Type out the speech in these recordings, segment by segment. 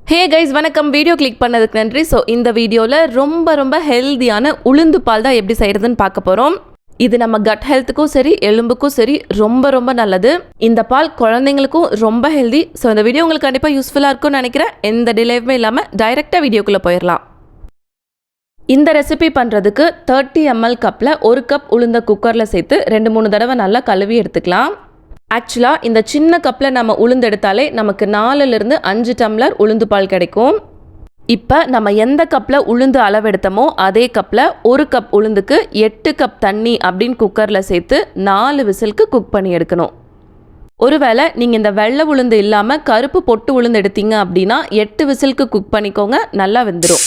Hey guys வணக்கம். Video click பண்ணதுக்கு நன்றி. ஸோ இந்த வீடியோவில் ரொம்ப ஹெல்தியான உளுந்து பால் தான் எப்படி செய்கிறதுன்னு பார்க்க போகிறோம். இது நம்ம கட் ஹெல்த்துக்கும் சரி எலும்புக்கும் சரி ரொம்ப நல்லது. இந்த பால் குழந்தைங்களுக்கும் ரொம்ப ஹெல்தி. ஸோ இந்த வீடியோ உங்களுக்கு கண்டிப்பாக யூஸ்ஃபுல்லாக இருக்கும்னு நினைக்கிறேன். எந்த டிலேவுமே இல்லாமல் டைரெக்டாக வீடியோக்குள்ளே போயிடலாம். இந்த ரெசிபி பண்ணுறதுக்கு 30 ml கப்பில் 1 கப் உளுந்த குக்கரில் சேர்த்து 2-3 தடவை நல்லா கழுவி எடுத்துக்கலாம். ஆக்சுவலாக இந்த சின்ன கப்பில் நம்ம உளுந்து எடுத்தாலே நமக்கு 4லிருந்து 5 டம்ளர் உளுந்து பால் கிடைக்கும். இப்போ நம்ம எந்த கப்பில் உளுந்து அளவெடுத்தமோ அதே கப்பில் 1 கப் உளுந்துக்கு 8 கப் தண்ணி அப்படின்னு குக்கரில் சேர்த்து 4 விசிலுக்கு குக் பண்ணி எடுக்கணும். ஒருவேளை நீங்கள் இந்த வெள்ளை உளுந்து இல்லாமல் கருப்பு பொட்டு உளுந்து எடுத்தீங்க அப்படின்னா 8 விசிலுக்கு குக் பண்ணிக்கோங்க, நல்லா வெந்துடும்.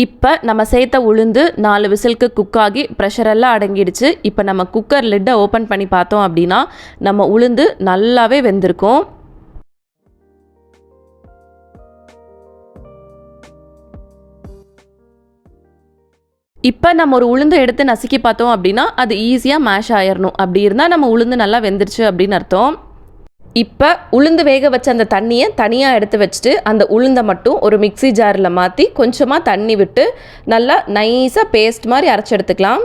இப்போ நம்ம சேர்த்த உளுந்து 4 விசிலுக்கு குக் ஆகி ப்ரெஷரெல்லாம் அடங்கிடுச்சு. இப்போ நம்ம குக்கர் லிட்டை ஓப்பன் பண்ணி பார்த்தோம் அப்படின்னா நம்ம உளுந்து நல்லாவே வெந்திருக்கும். இப்போ நம்ம ஒரு உளுந்து எடுத்து நசுக்கி பார்த்தோம் அப்படின்னா அது ஈஸியாக மேஷ் ஆயிடணும். அப்படி இருந்தால் நம்ம உளுந்து நல்லா வெந்துருச்சு அப்படின்னு அர்த்தம். இப்போ உளுந்து வேக வச்ச அந்த தண்ணியை தனியாக எடுத்து வச்சுட்டு அந்த உளுந்தை மட்டும் ஒரு மிக்சி ஜாரில் மாற்றி கொஞ்சமாக தண்ணி விட்டு நல்லா நைஸாக பேஸ்ட் மாதிரி அரைச்சி எடுத்துக்கலாம்.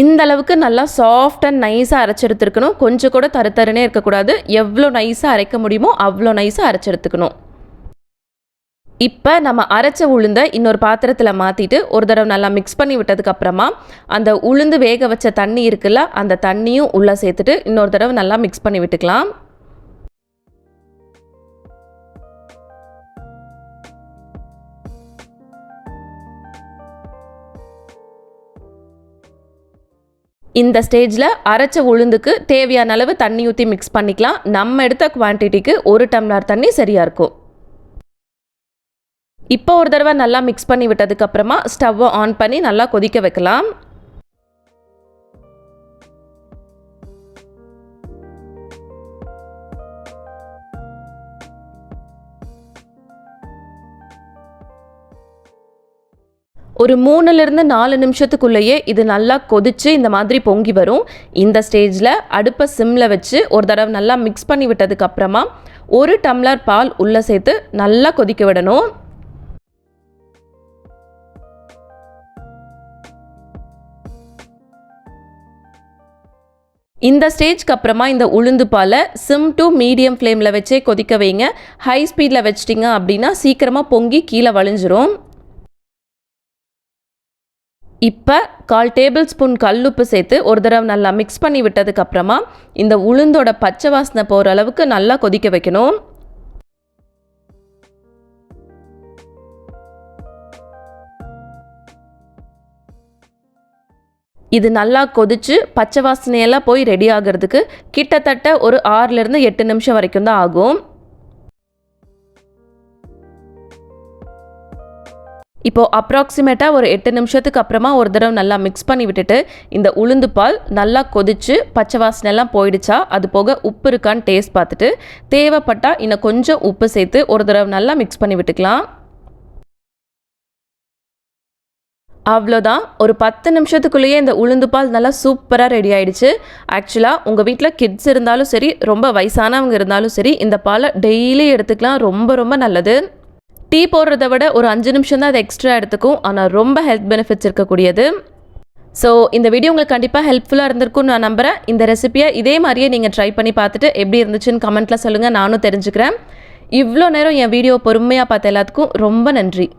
இந்த அளவுக்கு நல்லா சாஃப்ட் அண்ட் நைஸாக அரைச்சி எடுத்துருக்கணும். கொஞ்சம் கூட தருத்தருனே இருக்கக்கூடாது. எவ்வளோ நைஸாக அரைக்க முடியுமோ அவ்வளோ நைஸாக அரைச்சி எடுத்துக்கணும். இப்போ நம்ம அரைச்ச உளுந்தை இன்னொரு பாத்திரத்தில் மாற்றிட்டு ஒரு தடவை நல்லா மிக்ஸ் பண்ணி விட்டதுக்கப்புறமா அந்த உளுந்து வேக வச்ச தண்ணி இருக்குல்ல அந்த தண்ணியும் உள்ளே சேர்த்துட்டு இன்னொரு தடவை நல்லா மிக்ஸ் பண்ணி விட்டுக்கலாம். இந்த ஸ்டேஜில் அரைச்ச உளுந்துக்கு தேவையான அளவு தண்ணி ஊற்றி மிக்ஸ் பண்ணிக்கலாம். நம்ம எடுத்த குவான்டிட்டிக்கு 1 டம்ளர் தண்ணி சரியாக இருக்கும். இப்போ ஒரு தடவை நல்லா மிக்ஸ் பண்ணி விட்டதுக்கப்புறமா ஸ்டவ்வை ஆன் பண்ணி நல்லா கொதிக்க வைக்கலாம். ஒரு 3லிருந்து 4 நிமிஷத்துக்குள்ளேயே இது நல்லா கொதிச்சு இந்த மாதிரி பொங்கி வரும். இந்த ஸ்டேஜில் அடுப்பை சிம்மில் வச்சு ஒரு தடவை நல்லா மிக்ஸ் பண்ணி விட்டதுக்கப்புறமா 1 டம்ளர் பால் உள்ளே சேர்த்து நல்லா கொதிக்க விடணும். இந்த ஸ்டேஜ்க்கு அப்புறமா இந்த உளுந்து பாலை சிம் டு மீடியம் ஃப்ளேமில் வச்சே கொதிக்க வைங்க. ஹை ஸ்பீடில் வச்சிட்டிங்க அப்படின்னா சீக்கிரமாக பொங்கி கீழே வழிஞ்சிரும். இப்போ 1/4 டேபிள் ஸ்பூன் கல்லுப்பு சேர்த்து ஒரு தடவை நல்லா மிக்ஸ் பண்ணி விட்டதுக்கப்புறமா இந்த உளுந்தோட பச்சை வாசனை போகிற அளவுக்கு நல்லா கொதிக்க வைக்கணும். இது நல்லா கொதிச்சு பச்சை வாசனையெல்லாம் போய் ரெடி ஆகிறதுக்கு கிட்டத்தட்ட ஒரு 6லிருந்து 8 நிமிஷம் வரைக்கும் தான் ஆகும். இப்போது அப்ராக்சிமேட்டாக ஒரு 8 நிமிஷத்துக்கு அப்புறமா ஒரு தடவை நல்லா மிக்ஸ் பண்ணி விட்டுட்டு இந்த உளுந்து பால் நல்லா கொதிச்சு பச்சை வாசனையெல்லாம் போயிடுச்சா அது போக உப்பு இருக்கான்னு டேஸ்ட் பார்த்துட்டு தேவைப்பட்டால் இன்னும் கொஞ்சம் உப்பு சேர்த்து ஒரு தடவை நல்லா மிக்ஸ் பண்ணி விட்டுக்கலாம். அவ்வளோதான். ஒரு 10 நிமிஷத்துக்குள்ளேயே இந்த உளுந்து பால் நல்லா சூப்பராக ரெடி ஆகிடுச்சு. ஆக்சுவலாக உங்கள் வீட்டில் கிட்ஸ் இருந்தாலும் சரி ரொம்ப வயசானவங்க இருந்தாலும் சரி இந்த பாலை டெய்லி எடுத்துக்கலாம். ரொம்ப நல்லது. டீ போடுறத விட ஒரு 5 நிமிஷம் தான் அது எக்ஸ்ட்ரா எடுத்துக்கும். ஆனால் ரொம்ப ஹெல்த் பெனிஃபிட்ஸ் இருக்கக்கூடியது. ஸோ இந்த வீடியோ உங்களுக்கு கண்டிப்பாக ஹெல்ப்ஃபுல்லாக இருந்திருக்கும்னு நான் நம்புகிறேன். இந்த ரெசிபியை இதே மாதிரியே நீங்கள் ட்ரை பண்ணி பார்த்துட்டு எப்படி இருந்துச்சுன்னு கமெண்ட்டில் சொல்லுங்கள், நானும் தெரிஞ்சுக்கிறேன். இவ்வளோ நேரம் என் வீடியோ பொறுமையாக பார்த்த எல்லாத்துக்கும் ரொம்ப நன்றி.